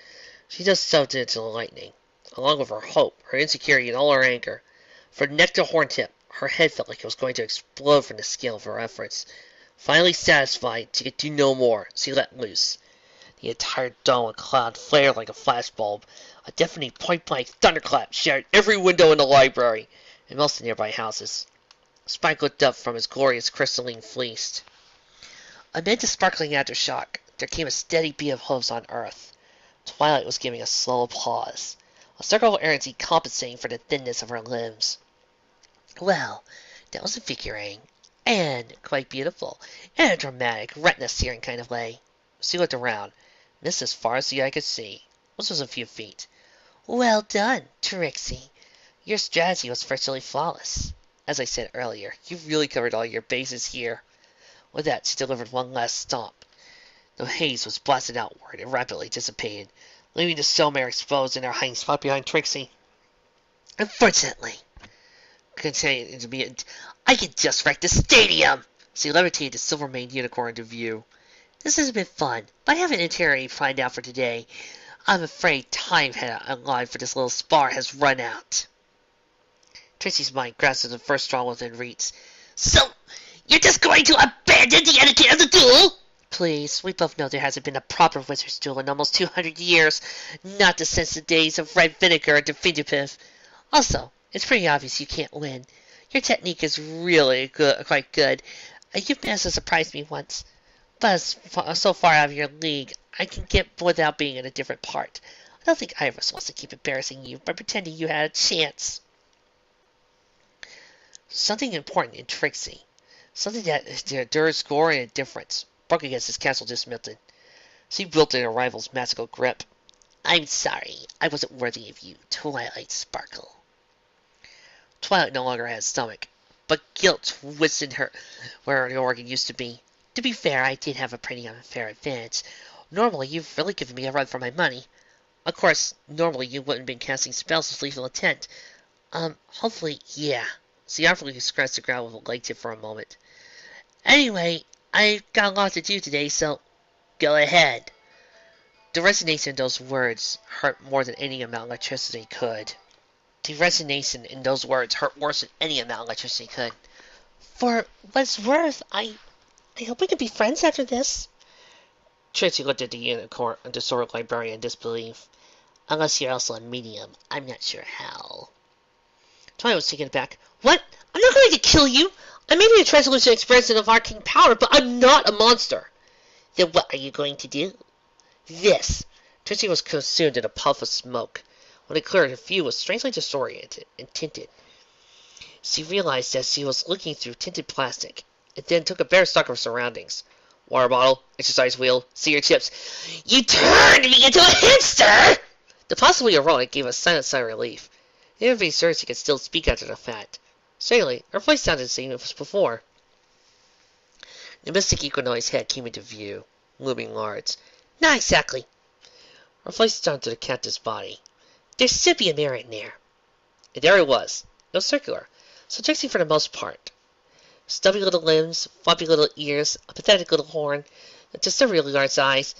She just shoved it into the lightning, along with her hope, her insecurity, and all her anger. From neck to horn tip, her head felt like it was going to explode from the scale of her efforts. Finally satisfied, she could do no more. She let loose. The entire dome of cloud flared like a flashbulb. A deafening point-blank thunderclap shattered every window in the library and most of the nearby houses. Spike looked up from his glorious crystalline fleece. Amid the sparkling aftershock, there came a steady beat of hooves on earth. Twilight was giving a slow applause, a circle of energy compensating for the thinness of her limbs. Well, that was invigorating, and quite beautiful, in a dramatic, retina-searing kind of way. She looked around, missed as far as the eye could see, which was a few feet. Well done, Trixie. Your strategy was virtually flawless. As I said earlier, you really covered all your bases here. With that, she delivered one last stomp. The haze was blasted outward and rapidly dissipated, leaving the cellmare exposed in their hiding spot behind Trixie. Unfortunately, continued to be, I could just wreck the stadium! She levitated the silver-maned unicorn into view. This has been fun, but I have an itinerary to find out for today. I'm afraid time allotted for this little spar has run out. Trixie's mind grasped the first straw within reach. So, you're just going to abandon the etiquette of the duel? Please, we both know there hasn't been a proper wizard's duel in almost 200 years, not to since the days of red vinegar and definitive. Also, it's pretty obvious you can't win. Your technique is really quite good. You've managed to surprise me once, but so far out of your league, I can get without being in a different part. I don't think either of us wants to keep embarrassing you by pretending you had a chance. Something important in Trixie. Something that endures score and indifference. Broke against his castle dismantled. She wilted her rival's magical grip. I'm sorry. I wasn't worthy of you, Twilight Sparkle. Twilight no longer had a stomach, but guilt twisted her where the organ used to be. To be fair, I did have a pretty unfair advantage. Normally, you've really given me a run for my money. Of course, normally you wouldn't have been casting spells with lethal intent. Hopefully, yeah. She awkwardly scratched the ground with a leg tip for a moment. Anyway, I've got a lot to do today, so go ahead. The resonance in those words hurt more than any amount of electricity could. The resonance in those words hurt worse than any amount of electricity could. For what it's worth, I hope we can be friends after this. Trixie looked at the unicorn and the sword librarian in disbelief. Unless you're also a medium, I'm not sure how. Twilight was taken aback. What? I'm not going to kill you! I may be a translucent expression of arcane power, but I'm not a monster! Then what are you going to do? This. Trixie was consumed in a puff of smoke. When it cleared, her view was strangely disoriented and tinted. She realized that she was looking through tinted plastic. It then took a bare stock of her surroundings. Water bottle, exercise wheel, cigarette chips. You turned me into a hipster! The possibly ironic gave a silent sigh of relief. It would be certain she could still speak after the fact. Strangely, her voice sounded the same as before. The mystic equinox head came into view, looming large. Not exactly. Her voice turned to the cactus body. There should be a mirror in there. And there it was. It was circular, so Trixie for the most part. Stubby little limbs, floppy little ears, a pathetic little horn, and just a really large eyes.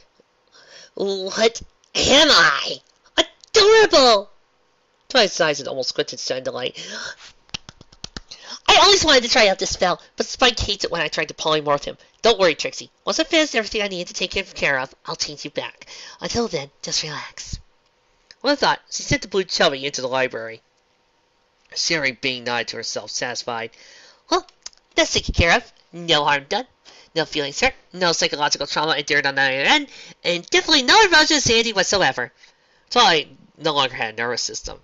What am I? Adorable! Twilight's eyes had almost squinted shut in delight. I always wanted to try out this spell, but Spike hates it when I tried to polymorph him. Don't worry, Trixie. Once I've finished everything I need to take care of, I'll change you back. Until then, just relax. With a thought, she sent the blue chubby into the library. Siri being nodded to herself, satisfied. Well, that's taken care of. No harm done. No feelings hurt. No psychological trauma endured on either end. And definitely no erosion of sanity whatsoever. Twilight no longer had a nervous system.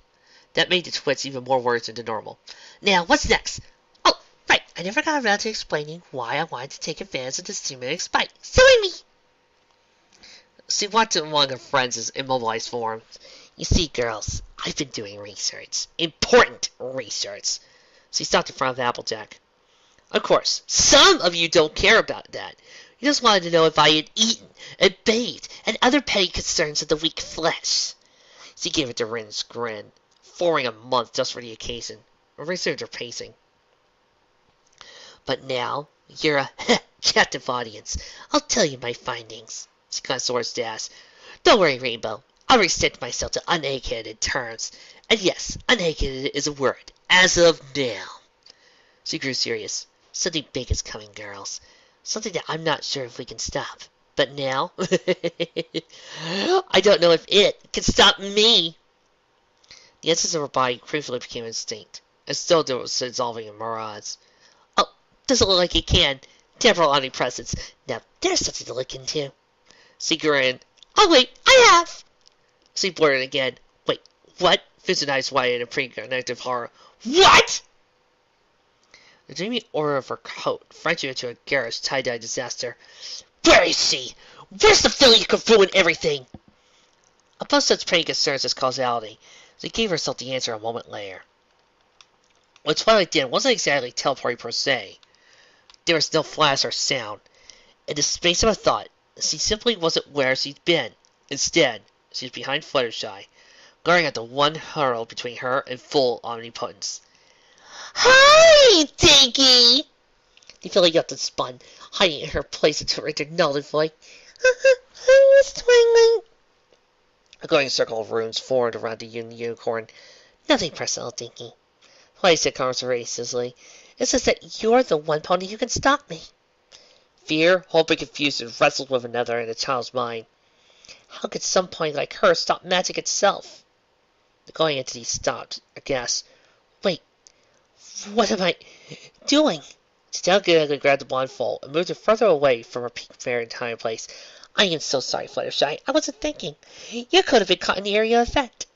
That made the twits even more worrisome than normal. Now, what's next? Oh, right. I never got around to explaining why I wanted to take advantage of this human spite. Silly me! She walked among her friends' immobilized forms. You see, girls, I've been doing research. Important research. She stopped in front of Applejack. Of course, some of you don't care about that. You just wanted to know if I had eaten and bathed and other petty concerns of the weak flesh. She gave it a Rin's grin, forming a month just for the occasion. Resumed her pacing. But now, you're a captive audience. I'll tell you my findings. She glanced towards Dash. Don't worry, Rainbow. I'll restrict myself to uneducated terms. And yes, uneducated is a word, as of now. She grew serious. Something big is coming, girls. Something that I'm not sure if we can stop. But now, I don't know if it can stop me. The essence of her body briefly became instinct, and still there was dissolving in mirage. Oh, doesn't look like it can. Temporal omnipresence. Now there's something to look into. She grinned. Oh wait, I have! She blurted again. Wait, what? Vision eyes wide in a pre-connective horror. What? The dreamy aura of her coat frightened her into a garish tie-dye disaster. Where is she? Where's the feeling you could ruin everything? Above such petty concerns as causality, she gave herself the answer a moment later. What Twilight did wasn't exactly teleporting per se. There was no flash or sound. In the space of a thought, she simply wasn't where she'd been. Instead, she was behind Fluttershy, glaring at the one hurdle between her and full omnipotence. Hi, Dinky! The filly yucked and spun, hiding in her place until it rendered null and void. Hi, Miss Twilight. A glowing circle of runes formed around the unicorn. Nothing personal, Dinky. Twilight said conversationally. It's just that you're the one pony who can stop me. Fear, hope, and confusion wrestled with another in the child's mind. How could some pony like her stop magic itself? The glowing entity stopped, aghast. Wait, what am I doing? She delicately grabbed the blindfold and moved it further away from her pink hiding place. I am so sorry, Fluttershy. I wasn't thinking. You could have been caught in the area of effect.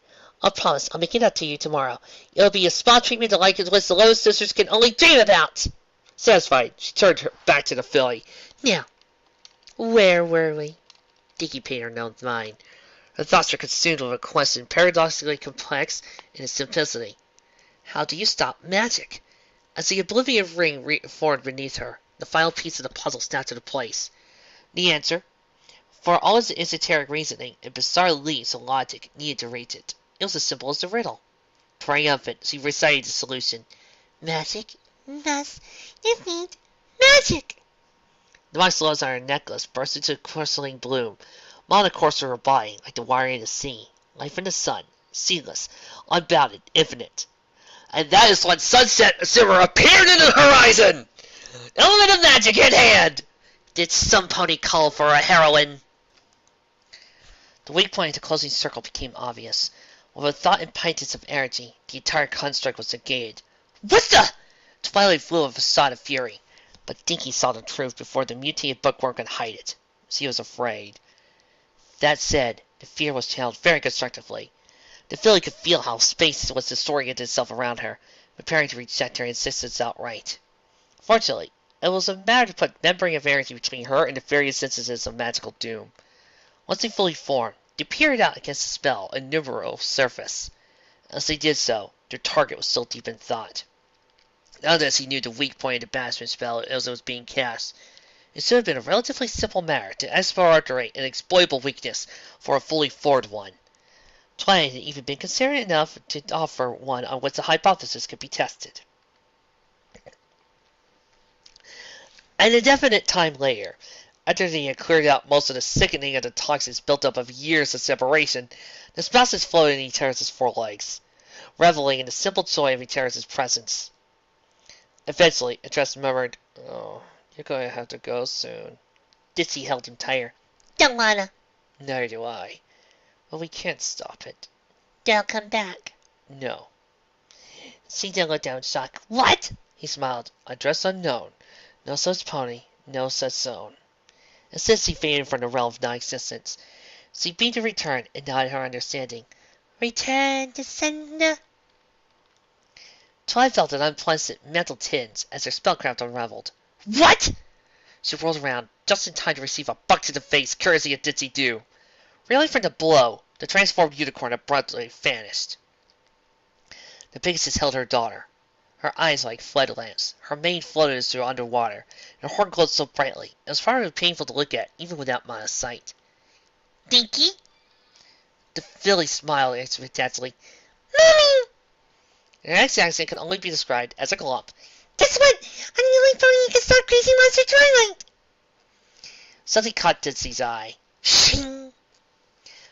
I'll promise I'll make it up to you tomorrow. It'll be a spa treatment like the Lotus Sisters can only dream about. Satisfied, she turned her back to the filly. Now, where were we? Dinky paid her no mind.
Her thoughts were consumed with a question paradoxically complex in its simplicity. How do you stop magic? As the oblivion ring formed beneath her, the final piece of the puzzle snapped into place. The answer, for all its esoteric reasoning and bizarre leaps of logic needed to reach it, it was as simple as the riddle. Triumphant, she recited the solution. Magic must defeat magic. The monk's loves on her necklace burst into crystalline bloom. Mana coursed her body like the water in the sea, life in the sun, sealess, unbounded, infinite. And that is when Sunset Silver appeared in the horizon! Element of magic in hand! Did some pony call for a heroine? The weak point of the closing circle became obvious. With a thought impetus of energy, the entire construct was negated. What the? Twilight flew a facade of fury, but Dinky saw the truth before the mutated bookworm could hide it. She was afraid. That said, the fear was channeled very constructively. The filly could feel how space was distorting itself around her, preparing to reject her insistence outright. Fortunately, it was a matter to put membrane of energy between her and the various instances of magical doom. Once they fully formed, they peered out against the spell a numeral surface. As they did so, their target was still deep in thought. Now that he knew the weak point of the banishment spell as it was being cast, it should have been a relatively simple matter to exploit an exploitable weakness for a fully formed one. Twilight had even been considerate enough to offer one on which the hypothesis could be tested. An indefinite time later, after they had cleared out most of the sickening of the toxins built up of years of separation, the spouses floated in Eterna's forelegs, reveling in the simple joy of Eterna's presence. Eventually, Eterna murmured, "Oh, you're going to have to go soon." Ditsy held him tighter.
Don't wanna.
Neither do I. But we can't stop it.
They'll come back.
No.
Caesar looked down in shock. What?
He smiled. Address unknown. No such pony. No such zone. And since he faded from the realm of non-existence, she beamed to return and nodded her understanding.
Return to sender.
Twilight felt an unpleasant mental tinge as her spellcraft unraveled.
What?
She whirled around, just in time to receive a buck to the face, courtesy of Ditsy Do. Reeling from the blow, the transformed unicorn abruptly vanished. The Pegasus held her daughter, her eyes like flood lamps, her mane floated as though underwater, and her horn glowed so brightly it was far too painful to look at, even without Mana's sight.
Dinky?
The filly smiled accidentally.
Mommy!
Her next accent could only be described as a glump.
Guess what? I'm the only pony who can stop Crazy Monster Twilight.
Something caught Ditsy's eye.
Shing!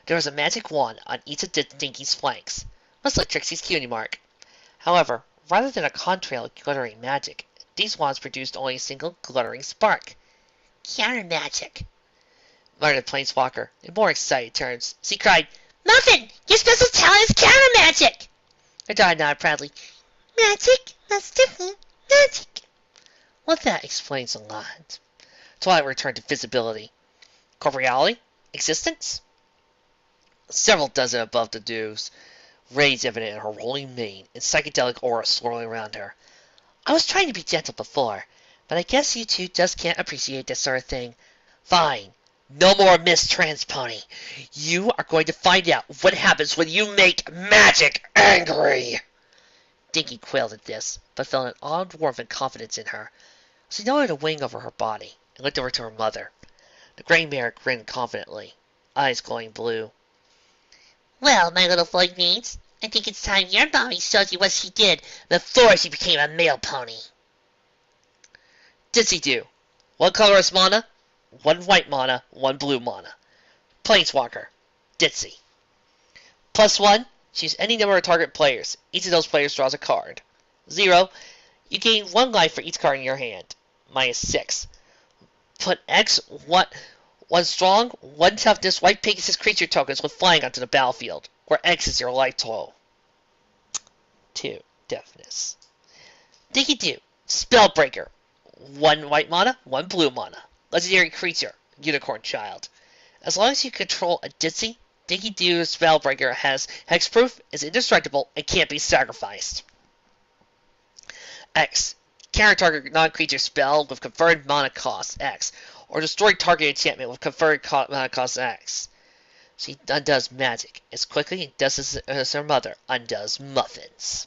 There was a magic wand on each of Dinky's flanks, much like Trixie's cutie mark. However, rather than a contrail of glittering magic, these wands produced only a single glittering spark.
Counter magic,
muttered the planeswalker, in more excited terms. She cried,
Muffin! Your special talent is counter magic!
Her daughter nodded proudly.
Magic must defeat magic.
Well, that explains a lot. Twilight returned to visibility. Corporeality? Existence? Several dozen above the dews, rays evident in her rolling mane, and psychedelic aura swirling around her. I was trying to be gentle before, but I guess you two just can't appreciate this sort of thing. Fine. No more Miss Transpony. You are going to find out what happens when you make magic angry. Dinky quailed at this, but felt an odd warmth and confidence in her. She noted a wing over her body, and looked over to her mother. The gray mare grinned confidently, eyes glowing blue.
Well, my little floyd mates, I think it's time your mommy showed you what she did before she became a male pony.
Ditsy Do. One colorless mana, one white mana, one blue mana. Planeswalker. Ditsy. +1. Choose any number of target players. Each of those players draws a card. 0. You gain 1 life for each card in your hand. -6. Put X, 1 strong, 1 toughness, white Pegasus creature tokens with flying onto the battlefield, where X is your life total. 2. Deafness. Dinky Do. Spellbreaker. 1 white mana, 1 blue mana. Legendary creature. Unicorn Child. As long as you control a Ditsy, Dinky Do Spellbreaker has hexproof, is indestructible, and can't be sacrificed. X. Counter target non-creature spell with conferred mana cost X, or destroy target enchantment with conferred mana cost X. She undoes magic as quickly as her mother undoes muffins.